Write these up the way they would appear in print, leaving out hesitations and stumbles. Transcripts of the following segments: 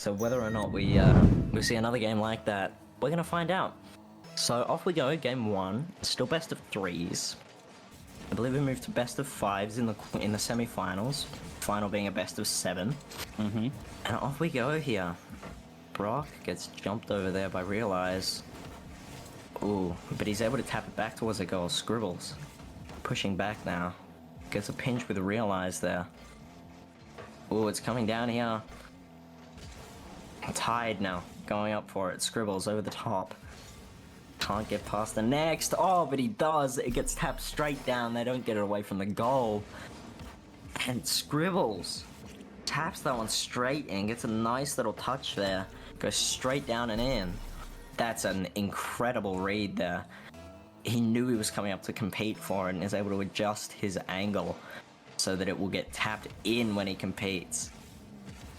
So whether or not we see another game like that, we're gonna find out. So off we go, game one. Still best of threes. I believe we moved to best of fives in the semi-finals. Final being a best of seven. Mm-hmm. And off we go here. Broc gets jumped over there by Realize. Ooh, but he's able to tap it back towards the goal. Scribbles pushing back now. Gets a pinch with Realize there. Ooh, it's coming down here. Tide now, going up for it. Scribbles over the top. Can't get past the next. Oh, but he does. It gets tapped straight down. They don't get it away from the goal. And Scribbles taps that one straight in. Gets a nice little touch there. Goes straight down and in. That's an incredible read there. He knew he was coming up to compete for it and is able to adjust his angle so that it will get tapped in when he competes.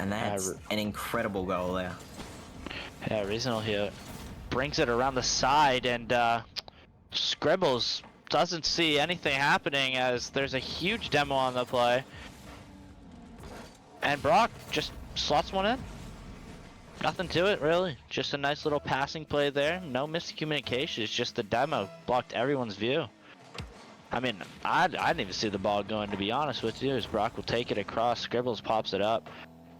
And that's an incredible goal there. Yeah, Reasonable here brings it around the side, and Scribbles doesn't see anything happening as there's a huge demo on the play. And Broc just slots one in. Nothing to it, really. Just a nice little passing play there. No miscommunication. It's just the demo blocked everyone's view. I mean, I didn't even see the ball going, to be honest with you, as Broc will take it across. Scribbles pops it up.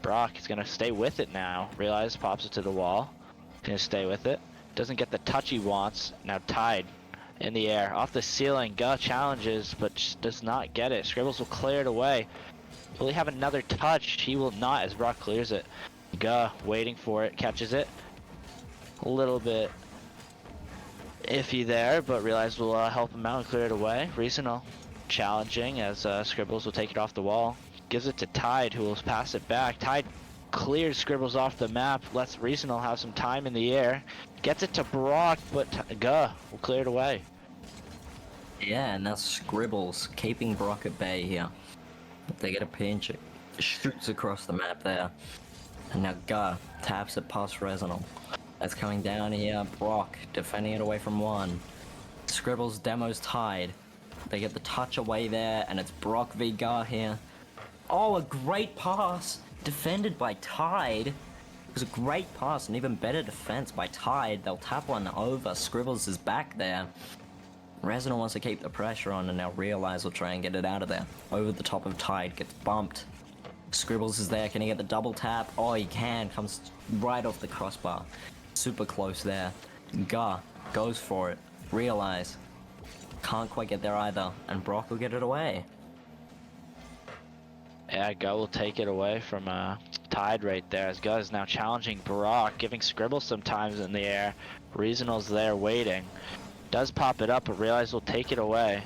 Broc is going to stay with it now. Realize pops it to the wall. Going to stay with it. Doesn't get the touch he wants. Now Tide in the air. Off the ceiling. Guh challenges, but just does not get it. Scribbles will clear it away. Will he have another touch? He will not, as Broc clears it. Guh waiting for it. Catches it. A little bit iffy there, but Realize will help him out and clear it away. Reasonable challenging as Scribbles will take it off the wall. Gives it to Tide, who will pass it back. Tide clears Scribbles off the map, lets Reasonable have some time in the air. Gets it to Broc, but Guh will clear it away. Yeah, and now Scribbles keeping Broc at bay here. They get a pinch, it shoots across the map there. And now Guh taps it past Reasonable. That's coming down here. Broc defending it away from one. Scribbles demos Tide. They get the touch away there, and it's Broc v Guh here. Oh, a great pass! Defended by Tide. It was a great pass, and even better defense by Tide. They'll tap one over. Scribbles is back there. Reasonable wants to keep the pressure on, and now Realize will try and get it out of there. Over the top of Tide, gets bumped. Scribbles is there. Can he get the double tap? Oh, he can. Comes right off the crossbar. Super close there. Guh goes for it. Realize. Can't quite get there either. And Broc will get it away. Yeah, Guh will take it away from Tide right there, as Guh is now challenging Broc, giving Scribbles some times in the air. Reasonable's there waiting. Does pop it up, but Realize will take it away.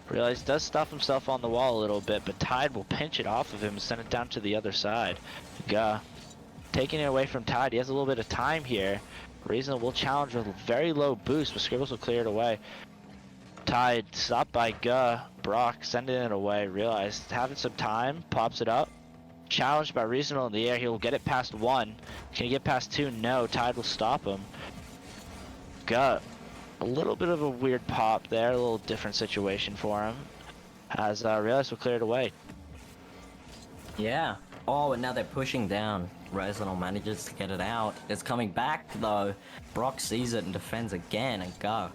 Realize does stuff himself on the wall a little bit, but Tide will pinch it off of him and send it down to the other side. Guh taking it away from Tide. He has a little bit of time here. Reasonable will challenge with a very low boost, but Scribbles will clear it away. Tide stopped by Guh. Broc sending it away. Realize having some time, pops it up. Challenged by Reasonable in the air. He will get it past one. Can he get past two? No. Tide will stop him. Guh. A little bit of a weird pop there. A little different situation for him. As Realize will clear it away. Yeah. Oh, and now they're pushing down. Reasonable manages to get it out. It's coming back though. Broc sees it and defends again, and Guh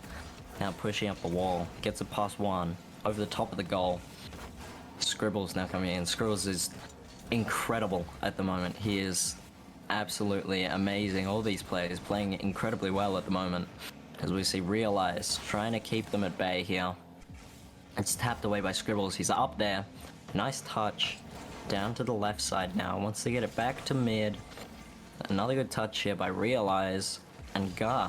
now pushing up the wall. Gets it past one. Over the top of the goal. Scribbles now coming in. Scribbles is incredible at the moment. He is absolutely amazing. All these players playing incredibly well at the moment. As we see Realize trying to keep them at bay here. It's tapped away by Scribbles. He's up there. Nice touch. Down to the left side now. Wants to get it back to mid. Another good touch here by Realize. And Guh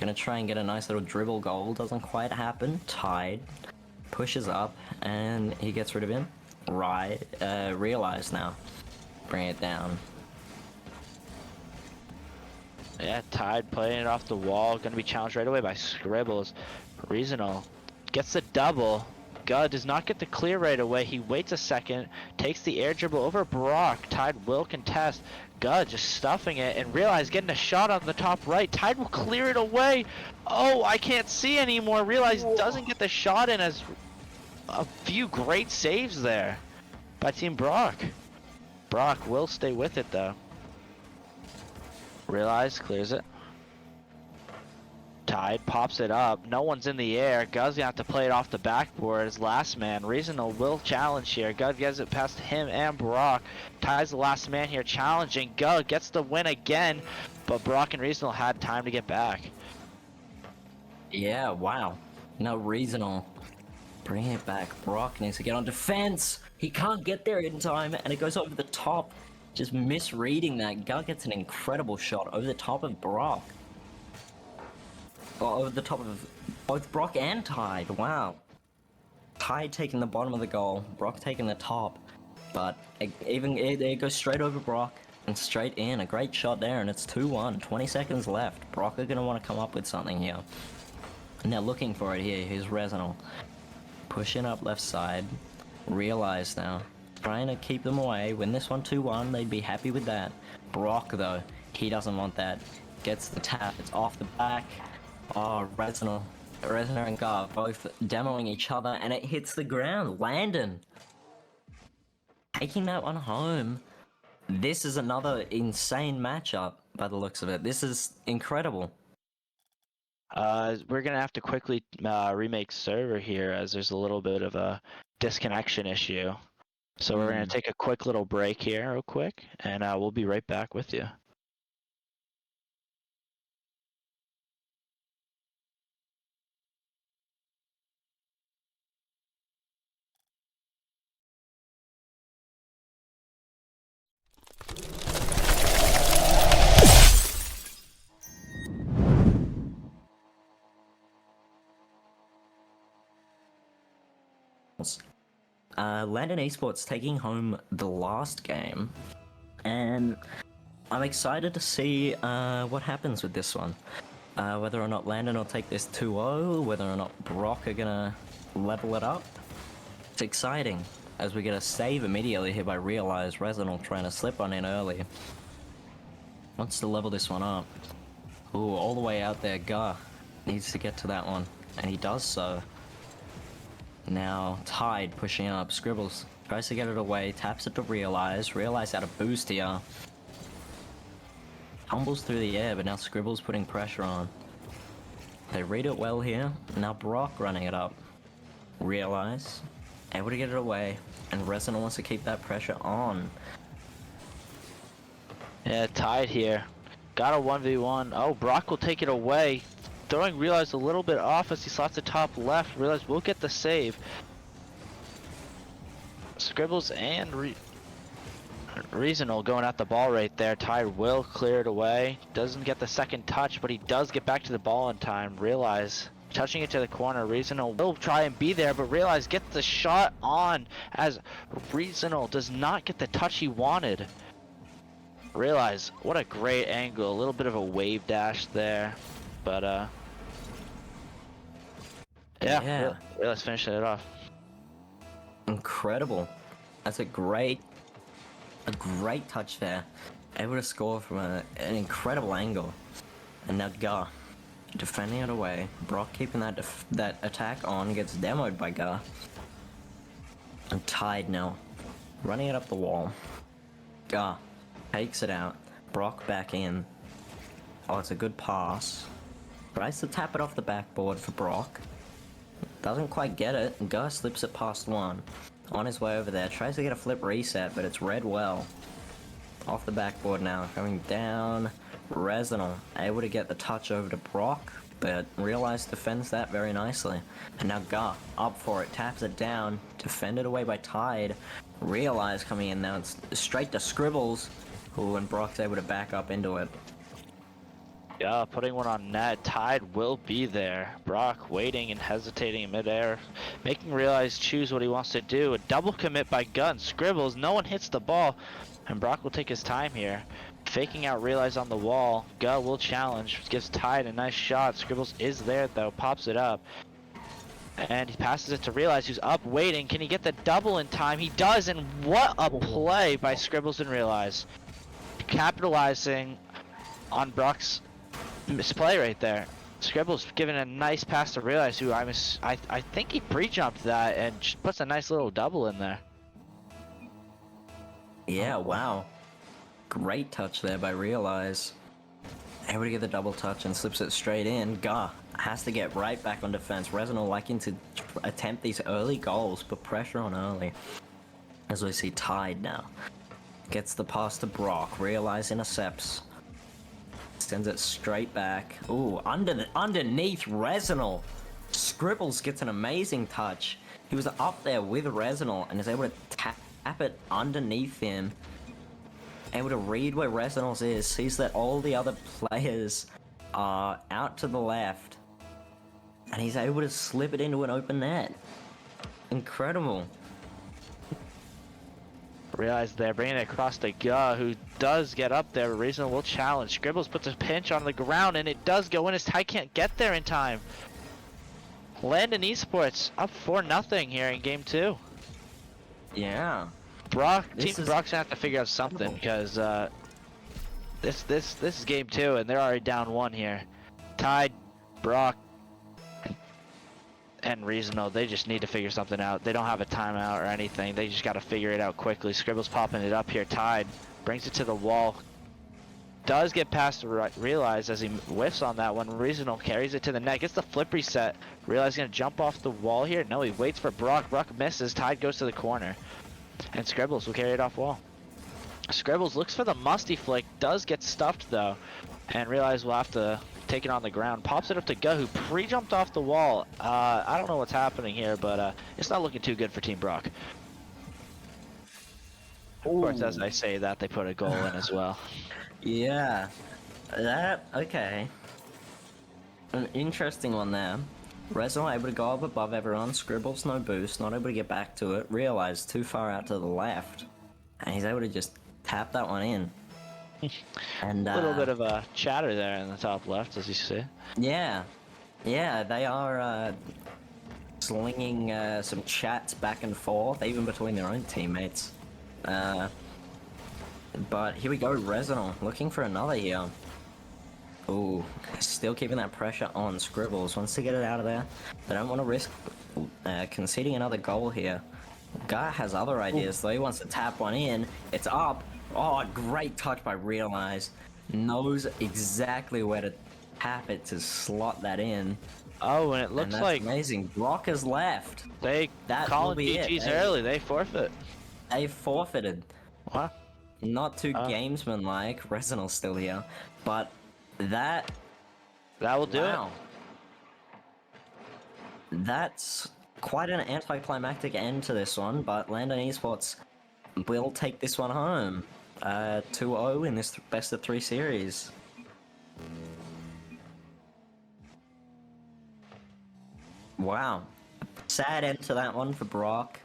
gonna try and get a nice little dribble goal. Doesn't quite happen. Tide pushes up and he gets rid of him. Right. Realize now. Bring it down. Yeah, Tide playing it off the wall. Gonna be challenged right away by Scribbles. Reasonable gets the double. Guh does not get the clear right away. He waits a second, takes the air dribble over Broc. Tide will contest. Guh just stuffing it, and Realize getting a shot on the top right. Tide will clear it away. Oh, I can't see anymore. Realize doesn't get the shot in, as a few great saves there by Team Broc. Broc will stay with it though. Realize clears it. Tide pops it up. No one's in the air. Guz gonna have to play it off the backboard as last man. Reasonable will challenge here. Guz gets it past him and Broc. Tide's the last man here challenging. Guz gets the win again, but Broc and Reasonable had time to get back. Yeah, wow. No Reasonable. Bring it back. Broc needs to get on defense. He can't get there in time, and it goes over the top. Just misreading that. Guz gets an incredible shot over the top of Broc. Well, over the top of both Broc and Tide. Wow. Tide taking the bottom of the goal, Broc taking the top. But it goes straight over Broc and straight in. A great shot there, and it's 2-1. 20 seconds left. Broc are going to want to come up with something here. And they're looking for it here. Here's Resinal. Pushing up left side. Realize now. Trying to keep them away. Win this one 2-1. They'd be happy with that. Broc, though, he doesn't want that. Gets the tap. It's off the back. Oh, Resinal and Gar both demoing each other, and it hits the ground. Landon taking that one home. This is another insane matchup by the looks of it. This is incredible. We're gonna have to quickly remake server here as there's a little bit of a disconnection issue. So we're gonna take a quick little break here real quick, and we'll be right back with you. Landon Esports taking home the last game, and I'm excited to see what happens with this one. Whether or not Landon will take this 2-0, whether or not Broc are gonna level it up. It's exciting, as we get a save immediately here by Realize. Resinal trying to slip on in early. Wants to level this one up. Ooh, all the way out there, Gar needs to get to that one, and he does so. Now, Tide pushing up. Scribbles tries to get it away, taps it to Realize. Realize out of boost here. Tumbles through the air, but now Scribbles putting pressure on. They read it well here. Now Broc running it up. Realize. Able to get it away, and Resinal wants to keep that pressure on. Yeah, Tide here. Got a 1v1. Oh, Broc will take it away. Throwing Realize a little bit off as he slots the top left. Realize will get the save. Scribbles and Reasonable going at the ball right there. Tide will clear it away. Doesn't get the second touch, but he does get back to the ball in time. Realize touching it to the corner. Reasonable will try and be there, but Realize gets the shot on as Reasonable does not get the touch he wanted. Realize, what a great angle. A little bit of a wave dash there, but yeah. Realize finishing it off. Incredible. That's a great touch there. Able to score from an incredible angle. And now Gar defending it away. Broc keeping that attack on, gets demoed by Gar. And Tide now running it up the wall. Gar takes it out. Broc back in. Oh, it's a good pass. Tries to tap it off the backboard for Broc. Doesn't quite get it. Gar slips it past one. On his way over there. Tries to get a flip reset, but it's read well. Off the backboard now. Coming down. Resinal able to get the touch over to Broc, but Realize defends that very nicely. And now Gar up for it. Taps it down. Defended away by Tide. Realize coming in now. It's straight to Scribbles. Ooh, and Broc's able to back up into it. Yeah, putting one on net. Tide will be there. Broc waiting and hesitating in midair, making Realize choose what he wants to do. A double commit by Gun. Scribbles, no one hits the ball, and Broc will take his time here. Faking out Realize on the wall. Gun will challenge, gives Tide a nice shot. Scribbles is there though, pops it up. And he passes it to Realize, who's up waiting. Can he get the double in time? He does, and what a play by Scribbles and Realize. Capitalizing on Broc's misplay right there. Scribbles giving a nice pass to Realize, who I think he pre-jumped that and puts a nice little double in there. Yeah, wow. Great touch there by Realize. able to get the double touch and slips it straight in. Gar has to get right back on defense. Resinal liking to attempt these early goals, put pressure on early. As we see Tide now. Gets the pass to Broc, Realize intercepts. Sends it straight back. Ooh, underneath Resinal. Scribbles gets an amazing touch. He was up there with Resinal and is able to tap it underneath him. Able to read where Resinals is, sees that all the other players are out to the left. And he's able to slip it into an open net. Incredible. Realize they're bringing it across to Guh, who does get up there. Reasonable challenge. Scribbles puts a pinch on the ground, and it does go in as Ty can't get there in time. Landon Esports up 4-0 here in game 2. Yeah. Broc, Team Broc's gonna have to figure out something because this is game 2 and they're already down 1 here. Tide, Broc, and Reasonable, they just need to figure something out. They don't have a timeout or anything. They just got to figure it out quickly. Scribbles popping it up here. Tide brings it to the wall. Does get past the Realize as he whiffs on that one. Reasonable carries it to the net. Gets the flip reset. Realize gonna jump off the wall here. No, he waits for Broc. Broc misses. Tide goes to the corner. And Scribbles will carry it off wall. Scribbles looks for the musty flick. Does get stuffed though. And Realize will have to take it on the ground. Pops it up to Guh, who pre-jumped off the wall. I don't know what's happening here, but it's not looking too good for Team Broc. Of course, as I say that, they put a goal in as well. Yeah. Okay. An interesting one there. Resinal able to go up above everyone. Scribbles no boost, not able to get back to it. Realize too far out to the left. And he's able to just tap that one in. And a little bit of a chatter there in the top left, as you see. Yeah, yeah, they are slinging some chats back and forth, even between their own teammates. But here we go, Resinal looking for another here. Ooh, still keeping that pressure on. Scribbles wants to get it out of there. They don't want to risk conceding another goal here. Guy has other ideas though. He wants to tap one in. It's up. Oh, great touch by Realize. Knows exactly where to tap it to slot that in. Oh, and it looks like amazing. Broc is left. They call it GG's early. They forfeit. They forfeited. What? Not too gamesman-like. Resinal's still here, but that will do it. That's quite an anticlimactic end to this one, but Landon Esports will take this one home. 2-0 in this best of 3 series. Wow. Sad end to that one for Broc.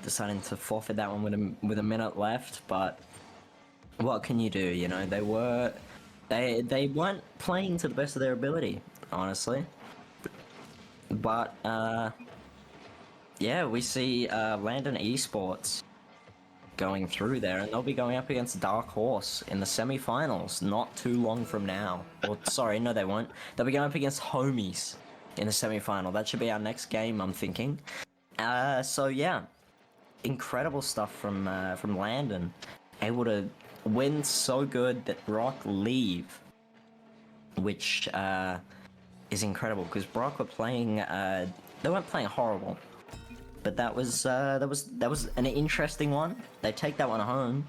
Deciding to forfeit that one with a minute left, but what can you do? You know, they weren't playing to the best of their ability, honestly. But yeah, we see Landon Esports going through there, and they'll be going up against Dark Horse in the semi-finals not too long from now. Or sorry, no, they won't. They'll be going up against Homies in the semi-final. That should be our next game, I'm thinking. So yeah, incredible stuff from Landon. Able to win so good that Broc leave, which is incredible because Broc were playing. They weren't playing horrible, but that was an interesting one. They take that one home.